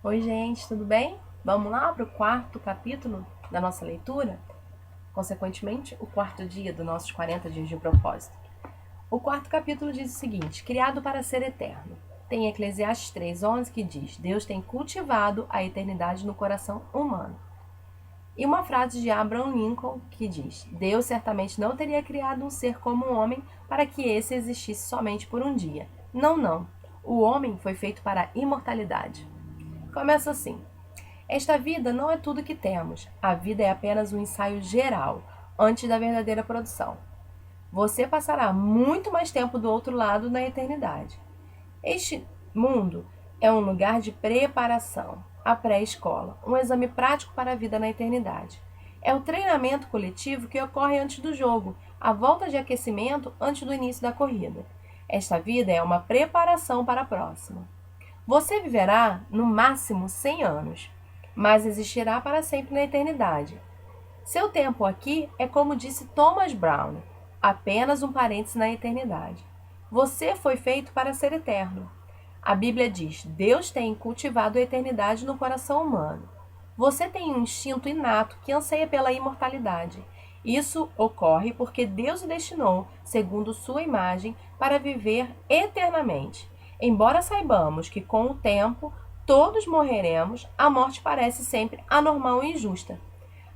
Oi, gente, tudo bem? Vamos lá para o quarto capítulo da nossa leitura? Consequentemente, o quarto dia dos nossos 40 dias de propósito. O quarto capítulo diz o seguinte: criado para ser eterno. Tem Eclesiastes 3:11 que diz: Deus tem cultivado a eternidade no coração humano. E uma frase de Abraham Lincoln que diz: Deus certamente não teria criado um ser como o homem para que esse existisse somente por um dia. Não, não. O homem foi feito para a imortalidade. Começa assim: esta vida não é tudo que temos. A vida é apenas um ensaio geral, antes da verdadeira produção. Você passará muito mais tempo do outro lado na eternidade. Este mundo é um lugar de preparação, a pré-escola, um exame prático para a vida na eternidade. É o treinamento coletivo que ocorre antes do jogo, a volta de aquecimento antes do início da corrida. Esta vida é uma preparação para a próxima. Você viverá no máximo 100 anos, mas existirá para sempre na eternidade. Seu tempo aqui é como disse Thomas Brown, apenas um parêntese na eternidade. Você foi feito para ser eterno. A Bíblia diz: Deus tem cultivado a eternidade no coração humano. Você tem um instinto inato que anseia pela imortalidade. Isso ocorre porque Deus o destinou, segundo sua imagem, para viver eternamente. Embora saibamos que com o tempo todos morreremos, a morte parece sempre anormal e injusta.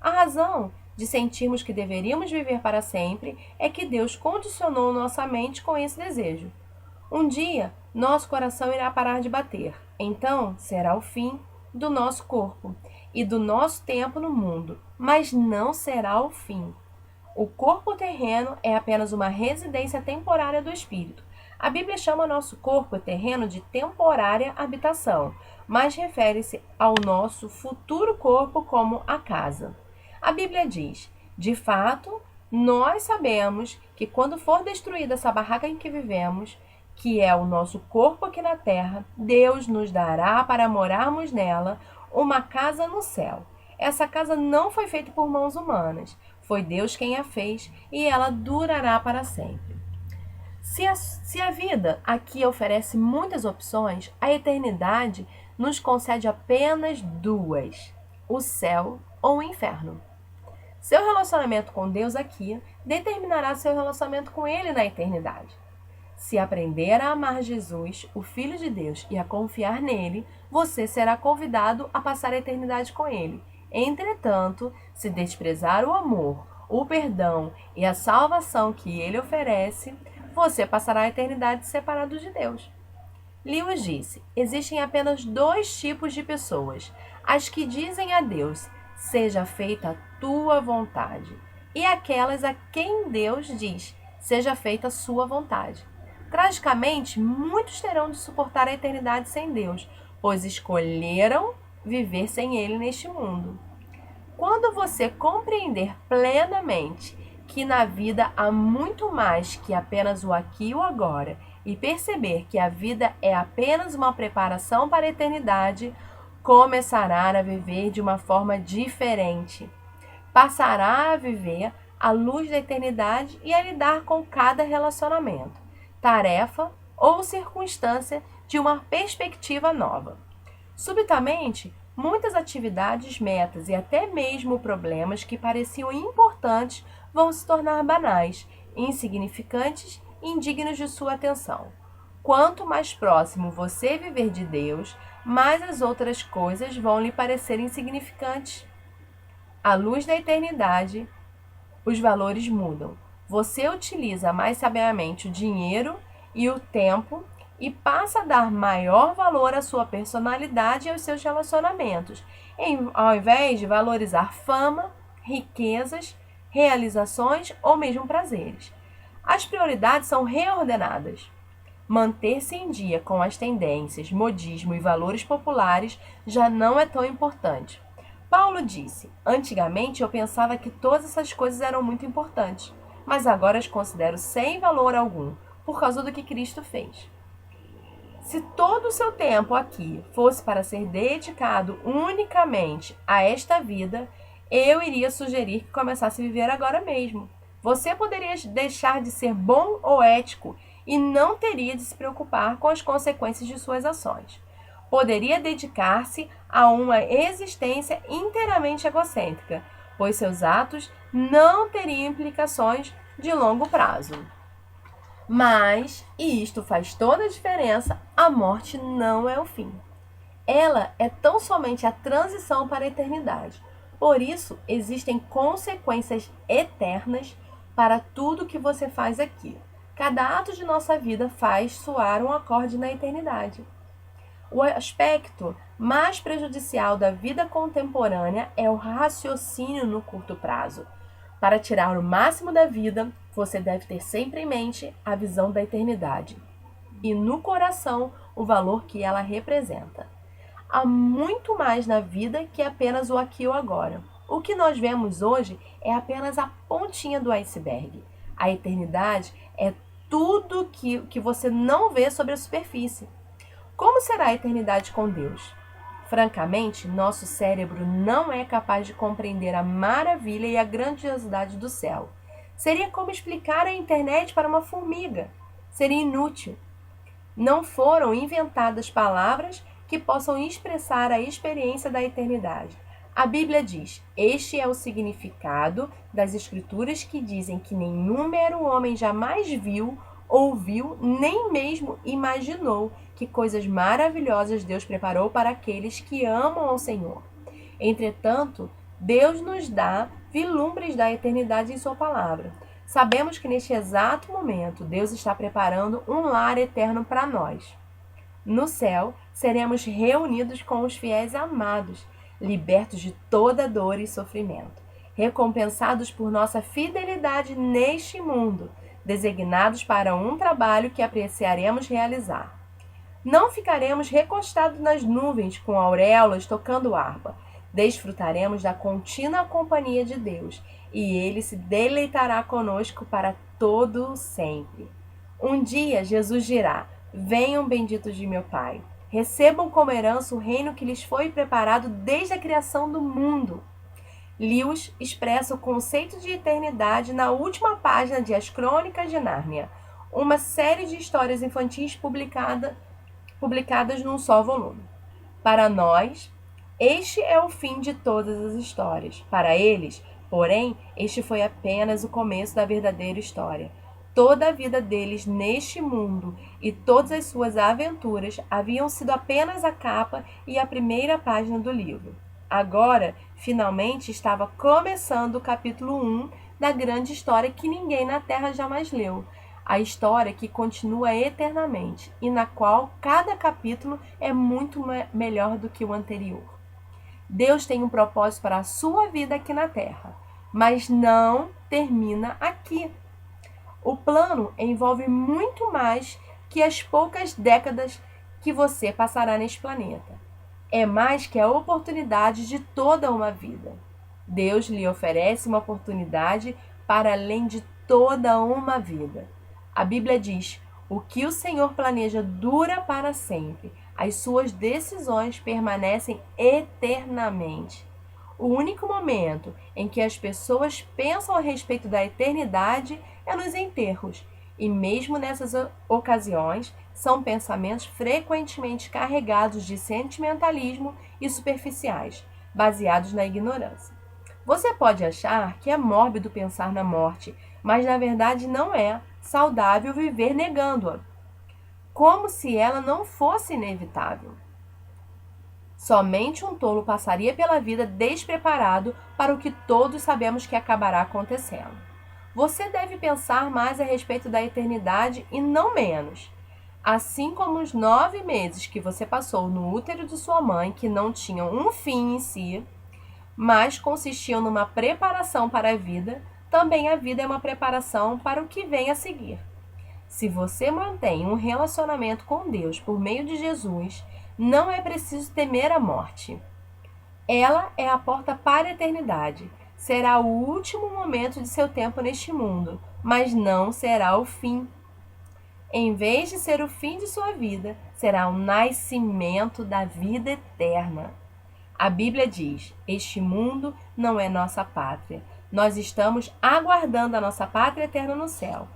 A razão de sentirmos que deveríamos viver para sempre é que Deus condicionou nossa mente com esse desejo. Um dia, nosso coração irá parar de bater. Então, será o fim do nosso corpo e do nosso tempo no mundo, mas não será o fim. O corpo terreno é apenas uma residência temporária do espírito. A Bíblia chama nosso corpo terreno de temporária habitação, mas refere-se ao nosso futuro corpo como a casa. A Bíblia diz: de fato, nós sabemos que quando for destruída essa barraca em que vivemos, que é o nosso corpo aqui na terra, Deus nos dará para morarmos nela uma casa no céu. Essa casa não foi feita por mãos humanas, foi Deus quem a fez e ela durará para sempre. Se a vida aqui oferece muitas opções, a eternidade nos concede apenas duas: o céu ou o inferno. Seu relacionamento com Deus aqui determinará seu relacionamento com Ele na eternidade. Se aprender a amar Jesus, o Filho de Deus, e a confiar nele, você será convidado a passar a eternidade com ele. Entretanto, se desprezar o amor, o perdão e a salvação que ele oferece, você passará a eternidade separado de Deus. Lewis disse: existem apenas dois tipos de pessoas: as que dizem a Deus, seja feita a tua vontade, e aquelas a quem Deus diz, seja feita a sua vontade. Tragicamente, muitos terão de suportar a eternidade sem Deus, pois escolheram viver sem Ele neste mundo. Quando você compreender plenamente que na vida há muito mais que apenas o aqui e o agora, e perceber que a vida é apenas uma preparação para a eternidade, começará a viver de uma forma diferente. Passará a viver à luz da eternidade e a lidar com cada relacionamento, tarefa ou circunstância de uma perspectiva nova. Subitamente, muitas atividades, metas e até mesmo problemas que pareciam importantes vão se tornar banais, insignificantes e indignos de sua atenção. Quanto mais próximo você viver de Deus, mais as outras coisas vão lhe parecer insignificantes. À luz da eternidade, os valores mudam. Você utiliza mais sabiamente o dinheiro e o tempo e passa a dar maior valor à sua personalidade e aos seus relacionamentos, ao invés de valorizar fama, riquezas, realizações ou mesmo prazeres. As prioridades são reordenadas. Manter-se em dia com as tendências, modismo e valores populares já não é tão importante. Paulo disse: antigamente eu pensava que todas essas coisas eram muito importantes, mas agora as considero sem valor algum, por causa do que Cristo fez. Se todo o seu tempo aqui fosse para ser dedicado unicamente a esta vida, eu iria sugerir que começasse a viver agora mesmo. Você poderia deixar de ser bom ou ético e não teria de se preocupar com as consequências de suas ações. Poderia dedicar-se a uma existência inteiramente egocêntrica, pois seus atos não teriam implicações de longo prazo. Mas, e isto faz toda a diferença, a morte não é o fim. Ela é tão somente a transição para a eternidade. Por isso, existem consequências eternas para tudo que você faz aqui. Cada ato de nossa vida faz soar um acorde na eternidade. O aspecto mais prejudicial da vida contemporânea é o raciocínio no curto prazo. Para tirar o máximo da vida, você deve ter sempre em mente a visão da eternidade e no coração o valor que ela representa. Há muito mais na vida que apenas o aqui e o agora. O que nós vemos hoje é apenas a pontinha do iceberg. A eternidade é tudo que você não vê sobre a superfície. Como será a eternidade com Deus? Francamente, nosso cérebro não é capaz de compreender a maravilha e a grandiosidade do céu. Seria como explicar a internet para uma formiga. Seria inútil. Não foram inventadas palavras que possam expressar a experiência da eternidade. A Bíblia diz: este é o significado das Escrituras que dizem que nenhum mero homem jamais viu, ouviu, nem mesmo imaginou que coisas maravilhosas Deus preparou para aqueles que amam ao Senhor. Entretanto, Deus nos dá vislumbres da eternidade em sua palavra. Sabemos que neste exato momento Deus está preparando um lar eterno para nós. No céu, seremos reunidos com os fiéis amados, libertos de toda dor e sofrimento, recompensados por nossa fidelidade neste mundo, designados para um trabalho que apreciaremos realizar. Não ficaremos recostados nas nuvens com auréolas tocando harpa. Desfrutaremos da contínua companhia de Deus, e Ele se deleitará conosco para todo o sempre. Um dia Jesus dirá: venham benditos de meu Pai, recebam como herança o reino que lhes foi preparado desde a criação do mundo. Lewis expressa o conceito de eternidade na última página de As Crônicas de Nárnia, uma série de histórias infantis publicadas num só volume. Para nós, este é o fim de todas as histórias. Para eles, porém, este foi apenas o começo da verdadeira história. Toda a vida deles neste mundo e todas as suas aventuras haviam sido apenas a capa e a primeira página do livro. Agora, finalmente, estava começando o capítulo 1 da grande história que ninguém na Terra jamais leu. A história que continua eternamente e na qual cada capítulo é muito melhor do que o anterior. Deus tem um propósito para a sua vida aqui na Terra, mas não termina aqui. O plano envolve muito mais que as poucas décadas que você passará neste planeta. É mais que a oportunidade de toda uma vida. Deus lhe oferece uma oportunidade para além de toda uma vida. A Bíblia diz: o que o Senhor planeja dura para sempre. As suas decisões permanecem eternamente. O único momento em que as pessoas pensam a respeito da eternidade é nos enterros, e mesmo nessas ocasiões, são pensamentos frequentemente carregados de sentimentalismo e superficiais, baseados na ignorância. Você pode achar que é mórbido pensar na morte, mas na verdade não é saudável viver negando-a, como se ela não fosse inevitável. Somente um tolo passaria pela vida despreparado para o que todos sabemos que acabará acontecendo. Você deve pensar mais a respeito da eternidade e não menos. Assim como os 9 meses que você passou no útero de sua mãe, que não tinham um fim em si, mas consistiam numa preparação para a vida, também a vida é uma preparação para o que vem a seguir. Se você mantém um relacionamento com Deus por meio de Jesus, não é preciso temer a morte. Ela é a porta para a eternidade. Será o último momento de seu tempo neste mundo, mas não será o fim. Em vez de ser o fim de sua vida, será o nascimento da vida eterna. A Bíblia diz: este mundo não é nossa pátria. Nós estamos aguardando a nossa pátria eterna no céu.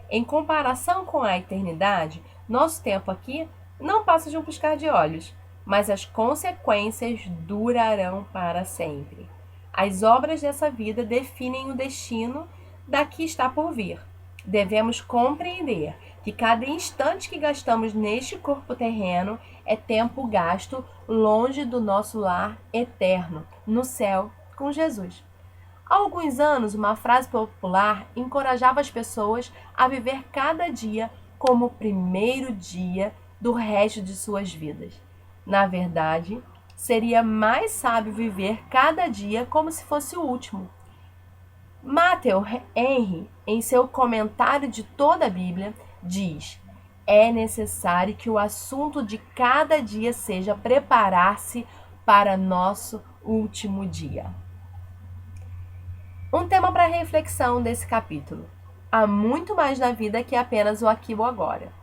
Em comparação com a eternidade, nosso tempo aqui não passa de um piscar de olhos. mas as consequências durarão para sempre. As obras dessa vida definem o destino da que está por vir. Devemos compreender que cada instante que gastamos neste corpo terreno é tempo gasto longe do nosso lar eterno, no céu, com Jesus. Há alguns anos, uma frase popular encorajava as pessoas a viver cada dia como o primeiro dia do resto de suas vidas. Na verdade, seria mais sábio viver cada dia como se fosse o último. Matthew Henry, em seu comentário de toda a Bíblia, diz: é necessário que o assunto de cada dia seja preparar-se para nosso último dia. Um tema para reflexão desse capítulo. Há muito mais na vida que apenas o aqui e o agora.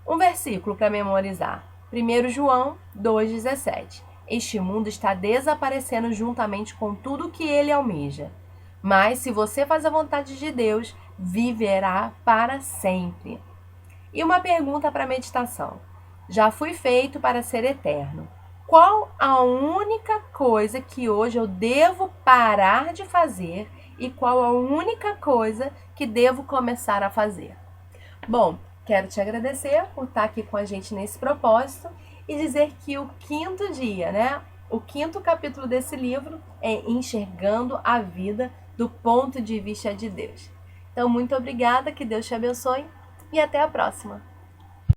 Um versículo para memorizar. 1 João 2,17. Este mundo está desaparecendo juntamente com tudo que ele almeja. Mas se você faz a vontade de Deus, viverá para sempre. E uma pergunta para meditação. Já fui feito para ser eterno. Qual a única coisa que hoje eu devo parar de fazer e qual a única coisa que devo começar a fazer? Bom, quero te agradecer por estar aqui com a gente nesse propósito e dizer que o quinto dia, né? O quinto capítulo desse livro é Enxergando a Vida do Ponto de Vista de Deus. Então, muito obrigada, que Deus te abençoe e até a próxima!